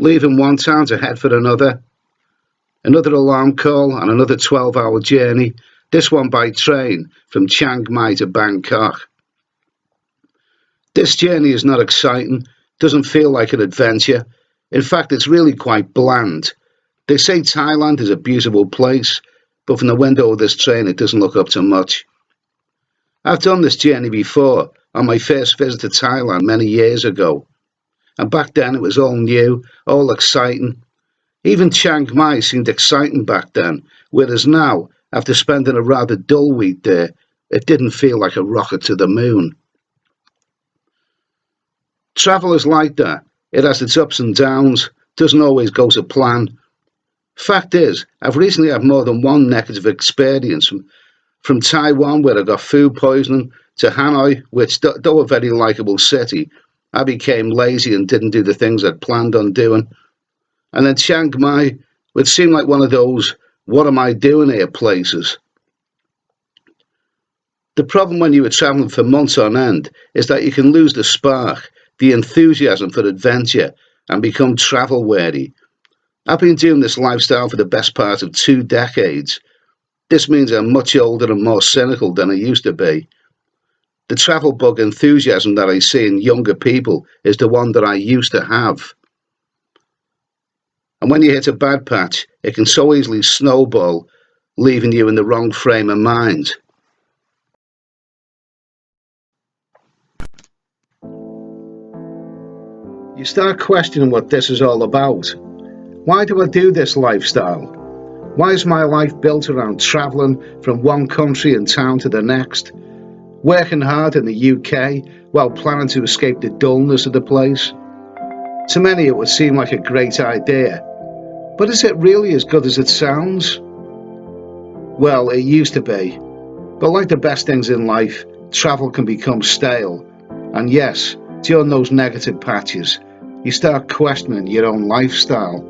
leaving one town to head for another. Another alarm call and another 12-hour journey, this one by train from Chiang Mai to Bangkok. This journey is not exciting, doesn't feel like an adventure. In fact, it's really quite bland. They say Thailand is a beautiful place, but from the window of this train it doesn't look up to much. I've done this journey before on my first visit to Thailand many years ago, and back then it was all new, all exciting. Even Chiang Mai seemed exciting back then, whereas now, after spending a rather dull week there, it didn't feel like a rocket to the moon. Travel is like that. It has its ups and downs, doesn't always go to plan. Fact is, I've recently had more than one negative experience, from Taiwan, where I got food poisoning, to Hanoi, which, though a very likeable city, I became lazy and didn't do the things I'd planned on doing. And then Chiang Mai, which seemed like one of those "what am I doing here" places. The problem when you are travelling for months on end is that you can lose the spark, the enthusiasm for adventure, and become travel weary. I've been doing this lifestyle for the best part of 2 decades. This means I'm much older and more cynical than I used to be. The travel bug enthusiasm that I see in younger people is the one that I used to have. And when you hit a bad patch, it can so easily snowball, leaving you in the wrong frame of mind. You start questioning what this is all about. Why do I do this lifestyle? Why is my life built around travelling from one country and town to the next? Working hard in the UK while planning to escape the dullness of the place? To many it would seem like a great idea, but is it really as good as it sounds? Well, it used to be, but like the best things in life, travel can become stale. And yes, during those negative patches, you start questioning your own lifestyle.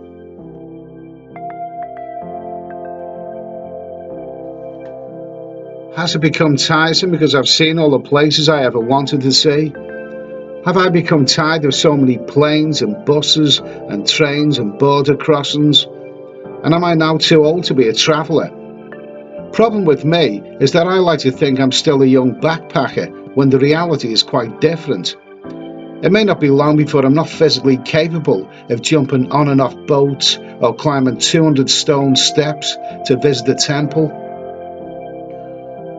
Has it become tiresome because I've seen all the places I ever wanted to see? Have I become tired of so many planes and buses and trains and border crossings? And am I now too old to be a traveller? Problem with me is that I like to think I'm still a young backpacker when the reality is quite different. It may not be long before I'm not physically capable of jumping on and off boats or climbing 200 stone steps to visit a temple.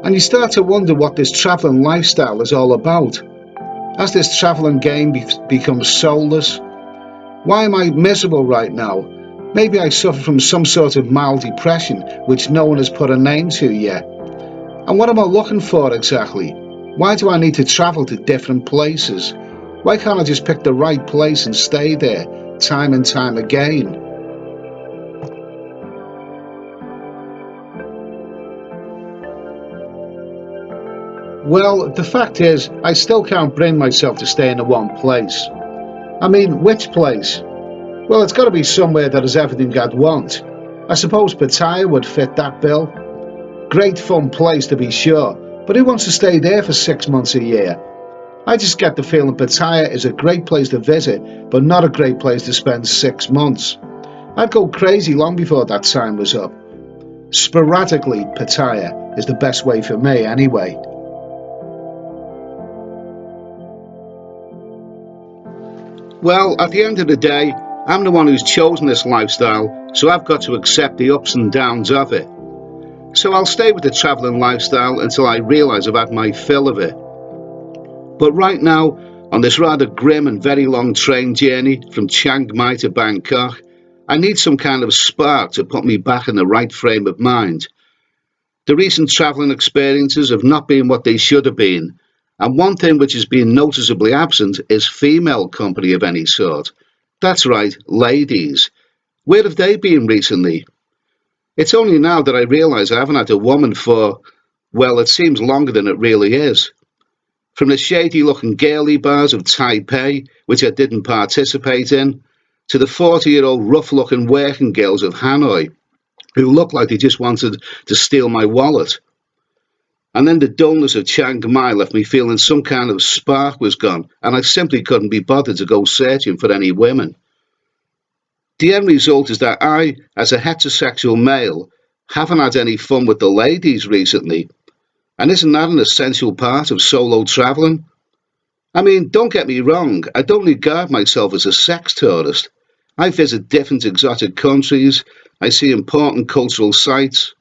And you start to wonder what this travelling lifestyle is all about. Has this travelling game become soulless? Why am I miserable right now? Maybe I suffer from some sort of mild depression which no one has put a name to yet. And what am I looking for exactly? Why do I need to travel to different places? Why can't I just pick the right place and stay there, time and time again? Well, the fact is, I still can't bring myself to stay in one place. I mean, which place? Well, it's got to be somewhere that has everything I'd want. I suppose Pattaya would fit that bill. Great fun place to be sure, but who wants to stay there for 6 months a year? I just get the feeling Pattaya is a great place to visit, but not a great place to spend 6 months. I'd go crazy long before that time was up. Sporadically, Pattaya is the best way for me anyway. Well, at the end of the day, I'm the one who's chosen this lifestyle, so I've got to accept the ups and downs of it. So I'll stay with the travelling lifestyle until I realise I've had my fill of it. But right now, on this rather grim and very long train journey from Chiang Mai to Bangkok, I need some kind of spark to put me back in the right frame of mind. The recent travelling experiences have not been what they should have been, and one thing which has been noticeably absent is female company of any sort. That's right, ladies. Where have they been recently? It's only now that I realise I haven't had a woman for, well, it seems longer than it really is. From the shady looking girly bars of Taipei, which I didn't participate in, to the 40-year-old rough looking working girls of Hanoi, who looked like they just wanted to steal my wallet. And then the dullness of Chiang Mai left me feeling some kind of spark was gone, and I simply couldn't be bothered to go searching for any women. The end result is that I, as a heterosexual male, haven't had any fun with the ladies recently. And isn't that an essential part of solo travelling? I mean, don't get me wrong, I don't regard myself as a sex tourist. I visit different exotic countries, I see important cultural sites.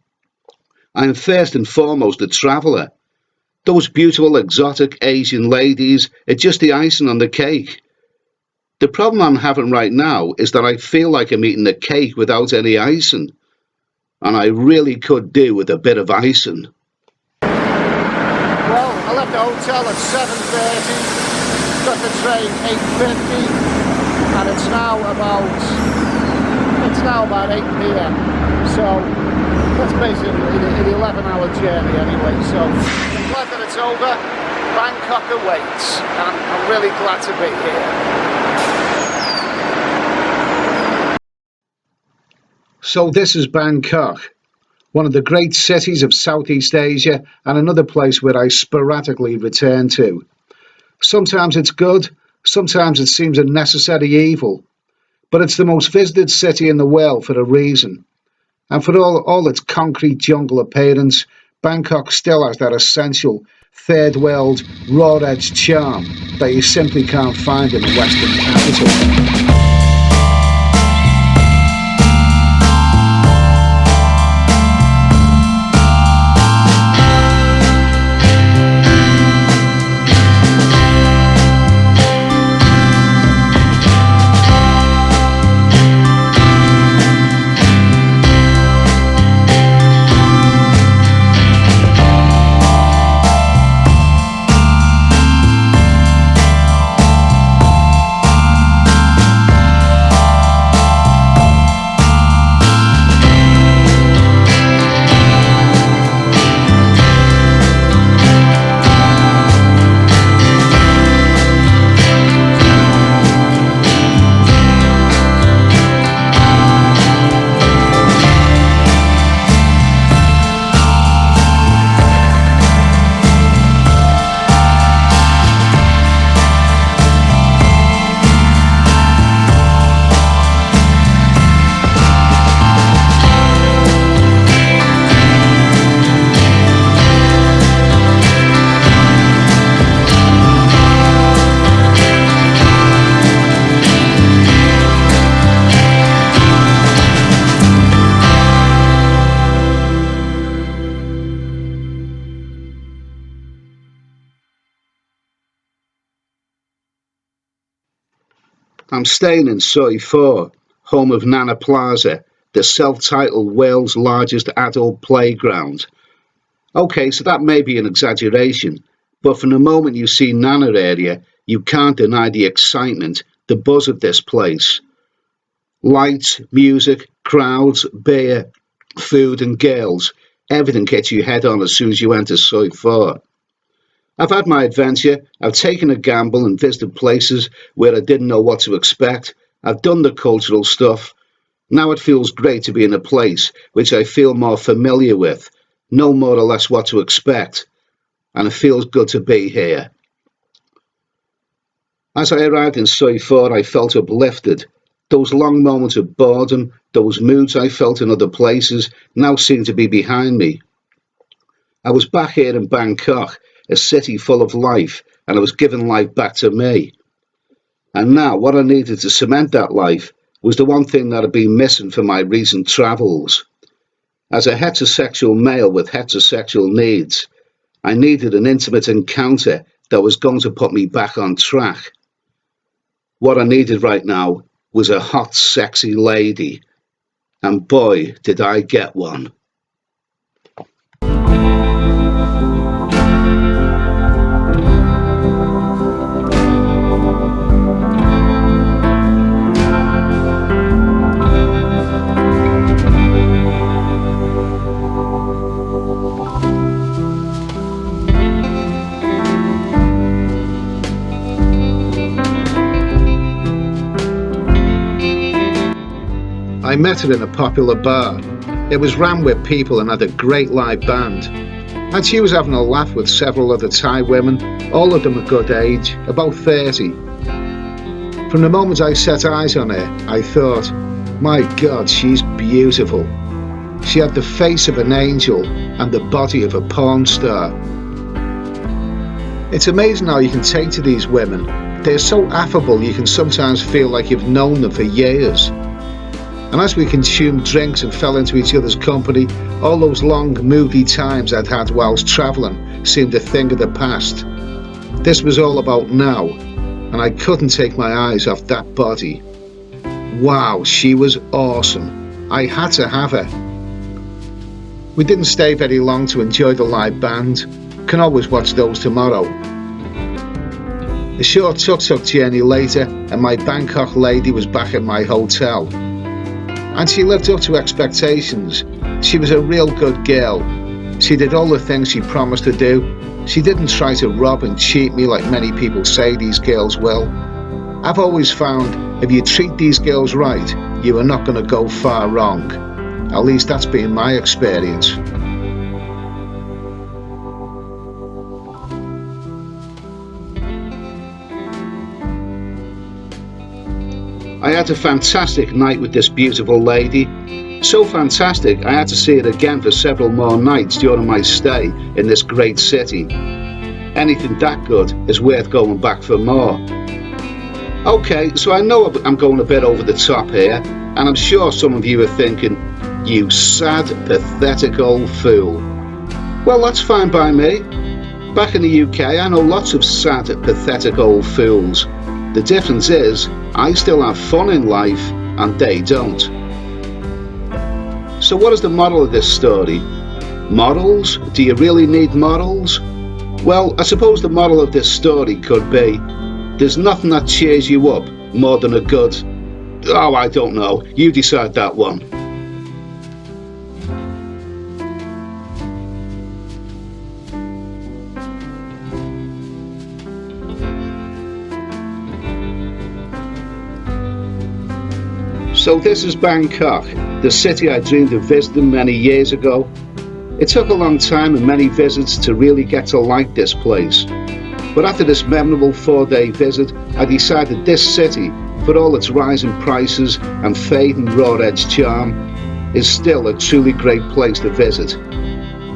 I am first and foremost a traveller. Those beautiful exotic Asian ladies are just the icing on the cake. The problem I'm having right now is that I feel like I'm eating a cake without any icing, and I really could do with a bit of icing. Well, I left the hotel at 7:30, got the train 8:50, and it's now about 8 p.m. So that's basically an 11-hour journey anyway. So I'm glad that it's over. Bangkok awaits, and I'm really glad to be here. So this is Bangkok, one of the great cities of Southeast Asia and another place where I sporadically return to. Sometimes it's good, sometimes it seems a necessary evil, but it's the most visited city in the world for a reason. And for all its concrete jungle appearance, Bangkok still has that essential third world raw-edged charm that you simply can't find in a Western capital. I'm staying in Soi 4, home of Nana Plaza, the self-titled world's largest adult playground. Okay, so that may be an exaggeration, but from the moment you see Nana area, you can't deny the excitement, the buzz of this place. Lights, music, crowds, beer, food and girls, everything gets you head on as soon as you enter Soi 4. I've had my adventure, I've taken a gamble and visited places where I didn't know what to expect, I've done the cultural stuff. Now it feels great to be in a place which I feel more familiar with, know more or less what to expect, and it feels good to be here. As I arrived in Soi 4, I felt uplifted. Those long moments of boredom, those moods I felt in other places, now seem to be behind me. I was back here in Bangkok, a city full of life, and I was giving life back to me. And now what I needed to cement that life was the one thing that had been missing from my recent travels. As a heterosexual male with heterosexual needs, I needed an intimate encounter that was going to put me back on track. What I needed right now was a hot, sexy lady, and boy, did I get one. I met her in a popular bar. It was ran with people and had a great live band. And she was having a laugh with several other Thai women, all of them a good age, about 30. From the moment I set eyes on her, I thought, My God, she's beautiful. She had the face of an angel and the body of a porn star. It's amazing how you can take to these women. They're so affable you can sometimes feel like you've known them for years. And as we consumed drinks and fell into each other's company, all those long, moody times I'd had whilst travelling seemed a thing of the past. This was all about now, and I couldn't take my eyes off that body. Wow, she was awesome. I had to have her. We didn't stay very long to enjoy the live band. Can always watch those tomorrow. A short tuk-tuk journey later, and my Bangkok lady was back at my hotel. And she lived up to expectations. She was a real good girl. She did all the things she promised to do. She didn't try to rob and cheat me like many people say these girls will. I've always found if you treat these girls right, you are not going to go far wrong. At least that's been my experience. I had a fantastic night with this beautiful lady. So fantastic, I had to see it again for several more nights during my stay in this great city. Anything that good is worth going back for more. Okay, so I know I'm going a bit over the top here, and I'm sure some of you are thinking, you sad, pathetic old fool. Well, that's fine by me. Back in the UK, I know lots of sad, pathetic old fools. The difference is, I still have fun in life, and they don't. So what is the moral of this story? Morals? Do you really need morals? Well, I suppose the moral of this story could be, there's nothing that cheers you up more than a good... Oh, I don't know. You decide that one. So this is Bangkok, the city I dreamed of visiting many years ago. It took a long time and many visits to really get to like this place. But after this memorable 4-day visit, I decided this city, for all its rising prices and fading raw edge charm, is still a truly great place to visit.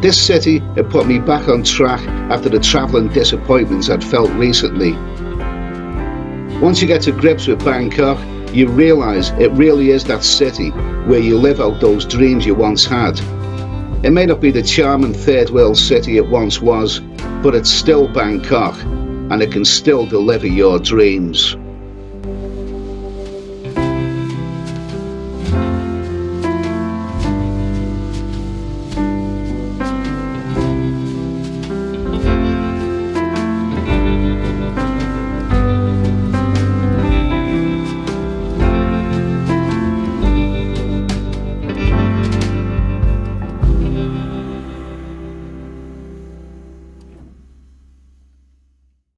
This city had put me back on track after the travelling disappointments I'd felt recently. Once you get to grips with Bangkok, you realise it really is that city where you live out those dreams you once had. It may not be the charming third world city it once was, but it's still Bangkok, and it can still deliver your dreams.